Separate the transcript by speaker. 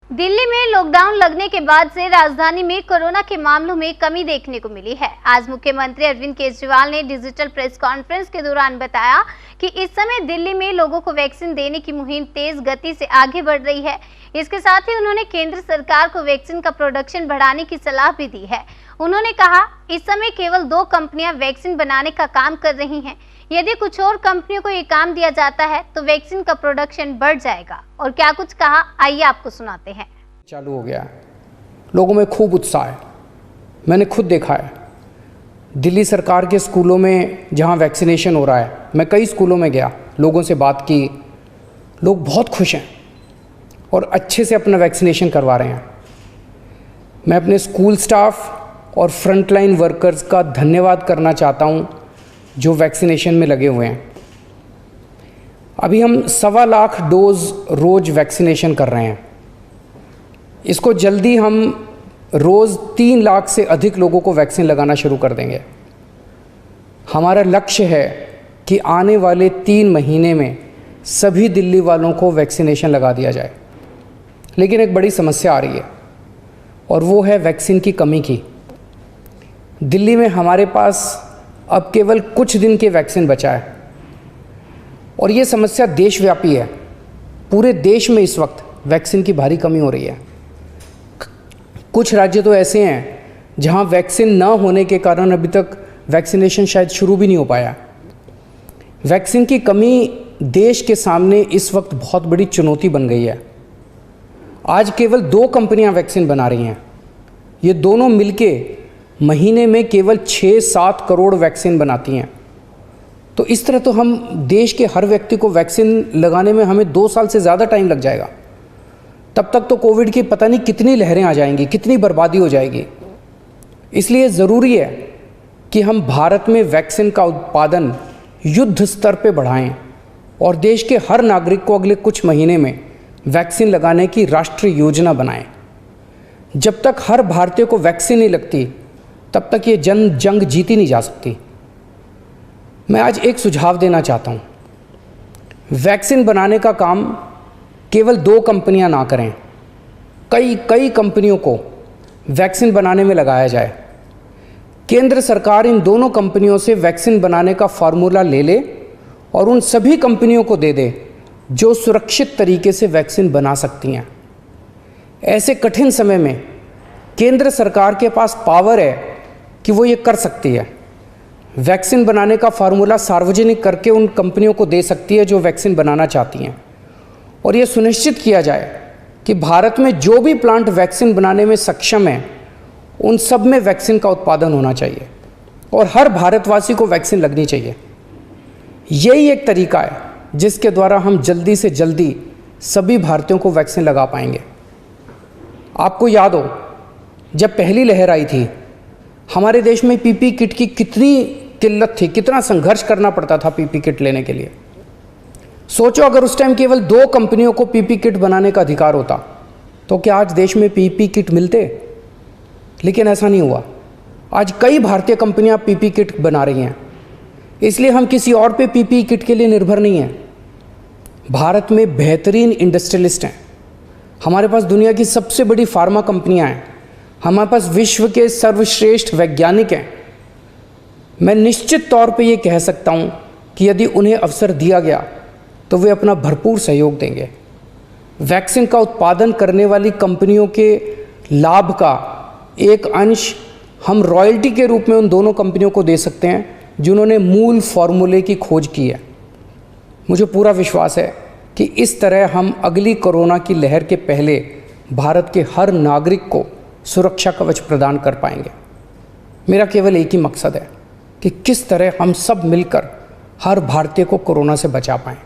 Speaker 1: दिल्ली में लॉकडाउन लगने के बाद से राजधानी में कोरोना के मामलों में कमी देखने को मिली है। आज मुख्यमंत्री अरविंद केजरीवाल ने डिजिटल प्रेस कॉन्फ्रेंस के दौरान बताया कि इस समय दिल्ली में लोगों को वैक्सीन देने की मुहिम तेज गति से आगे बढ़ रही है। इसके साथ ही उन्होंने केंद्र सरकार को वैक्सीन का प्रोडक्शन बढ़ाने की सलाह भी दी है। उन्होंने कहा, इस समय केवल 2 कंपनियां वैक्सीन बनाने का काम कर रही हैं। यदि कुछ और कंपनियों को ये काम दिया जाता है तो वैक्सीन का प्रोडक्शन बढ़ जाएगा। और क्या कुछ कहा, आइए आपको सुनाते हैं।
Speaker 2: चालू हो गया, लोगों में खूब उत्साह है। मैंने खुद देखा है दिल्ली सरकार के स्कूलों में जहां वैक्सीनेशन हो रहा है। मैं कई स्कूलों में गया, लोगों से बात की, लोग बहुत खुश हैं और अच्छे से अपना वैक्सीनेशन करवा रहे हैं। मैं अपने स्कूल स्टाफ और फ्रंटलाइन वर्कर्स का धन्यवाद करना चाहता हूं जो वैक्सीनेशन में लगे हुए हैं। अभी हम 1.25 लाख डोज रोज़ वैक्सीनेशन कर रहे हैं। इसको जल्दी हम रोज़ 3 लाख से अधिक लोगों को वैक्सीन लगाना शुरू कर देंगे। हमारा लक्ष्य है कि आने वाले 3 महीने में सभी दिल्ली वालों को वैक्सीनेशन लगा दिया जाए। लेकिन एक बड़ी समस्या आ रही है और वो है वैक्सीन की कमी की। दिल्ली में हमारे पास अब केवल कुछ दिन के वैक्सीन बचा है और ये समस्या देशव्यापी है। पूरे देश में इस वक्त वैक्सीन की भारी कमी हो रही है। कुछ राज्य तो ऐसे हैं जहां वैक्सीन न होने के कारण अभी तक वैक्सीनेशन शायद शुरू भी नहीं हो पाया। वैक्सीन की कमी देश के सामने इस वक्त बहुत बड़ी चुनौती बन गई है। आज केवल 2 कंपनियां वैक्सीन बना रही हैं। ये दोनों मिलके महीने में केवल 6-7 करोड़ वैक्सीन बनाती हैं। तो इस तरह तो हम देश के हर व्यक्ति को वैक्सीन लगाने में हमें 2 साल से ज़्यादा टाइम लग जाएगा। तब तक तो कोविड की पता नहीं कितनी लहरें आ जाएंगी, कितनी बर्बादी हो जाएगी। इसलिए ज़रूरी है कि हम भारत में वैक्सीन का उत्पादन युद्ध स्तर पे बढ़ाएं और देश के हर नागरिक को अगले कुछ महीने में वैक्सीन लगाने की राष्ट्रीय योजना बनाएं। जब तक हर भारतीय को वैक्सीन नहीं लगती तब तक ये जंग जीती नहीं जा सकती। मैं आज एक सुझाव देना चाहता हूँ। वैक्सीन बनाने का काम केवल 2 कंपनियां ना करें, कई कंपनियों को वैक्सीन बनाने में लगाया जाए। केंद्र सरकार इन दोनों कंपनियों से वैक्सीन बनाने का फार्मूला ले ले और उन सभी कंपनियों को दे दे जो सुरक्षित तरीके से वैक्सीन बना सकती हैं। ऐसे कठिन समय में केंद्र सरकार के पास पावर है कि वो ये कर सकती है। वैक्सीन बनाने का फार्मूला सार्वजनिक करके उन कंपनियों को दे सकती है जो वैक्सीन बनाना चाहती हैं और ये सुनिश्चित किया जाए कि भारत में जो भी प्लांट वैक्सीन बनाने में सक्षम हैं उन सब में वैक्सीन का उत्पादन होना चाहिए और हर भारतवासी को वैक्सीन लगनी चाहिए। यही एक तरीका है जिसके द्वारा हम जल्दी से जल्दी सभी भारतीयों को वैक्सीन लगा पाएंगे। आपको याद हो, जब पहली लहर आई थी हमारे देश में पीपी किट की कितनी किल्लत थी, कितना संघर्ष करना पड़ता था पीपी किट लेने के लिए। सोचो अगर उस टाइम केवल 2 कंपनियों को पीपी किट बनाने का अधिकार होता तो क्या आज देश में पीपी किट मिलते? लेकिन ऐसा नहीं हुआ। आज कई भारतीय कंपनियां पीपी किट बना रही हैं। इसलिए हम किसी और पे पीपी किट के लिए निर्भर नहीं हैं। भारत में बेहतरीन इंडस्ट्रियलिस्ट हैं। हमारे पास दुनिया की सबसे बड़ी फार्मा कंपनियां हैं। हमारे पास विश्व के सर्वश्रेष्ठ वैज्ञानिक हैं। मैं निश्चित तौर पे ये कह सकता हूँ कि यदि उन्हें अवसर दिया गया तो वे अपना भरपूर सहयोग देंगे। वैक्सीन का उत्पादन करने वाली कंपनियों के लाभ का एक अंश हम रॉयल्टी के रूप में उन दोनों कंपनियों को दे सकते हैं जिन्होंने मूल फॉर्मूले की खोज की है। मुझे पूरा विश्वास है कि इस तरह हम अगली कोरोना की लहर के पहले भारत के हर नागरिक को सुरक्षा कवच प्रदान कर पाएंगे। मेरा केवल एक ही मकसद है कि किस तरह हम सब मिलकर हर भारतीय को कोरोना से बचा पाएं।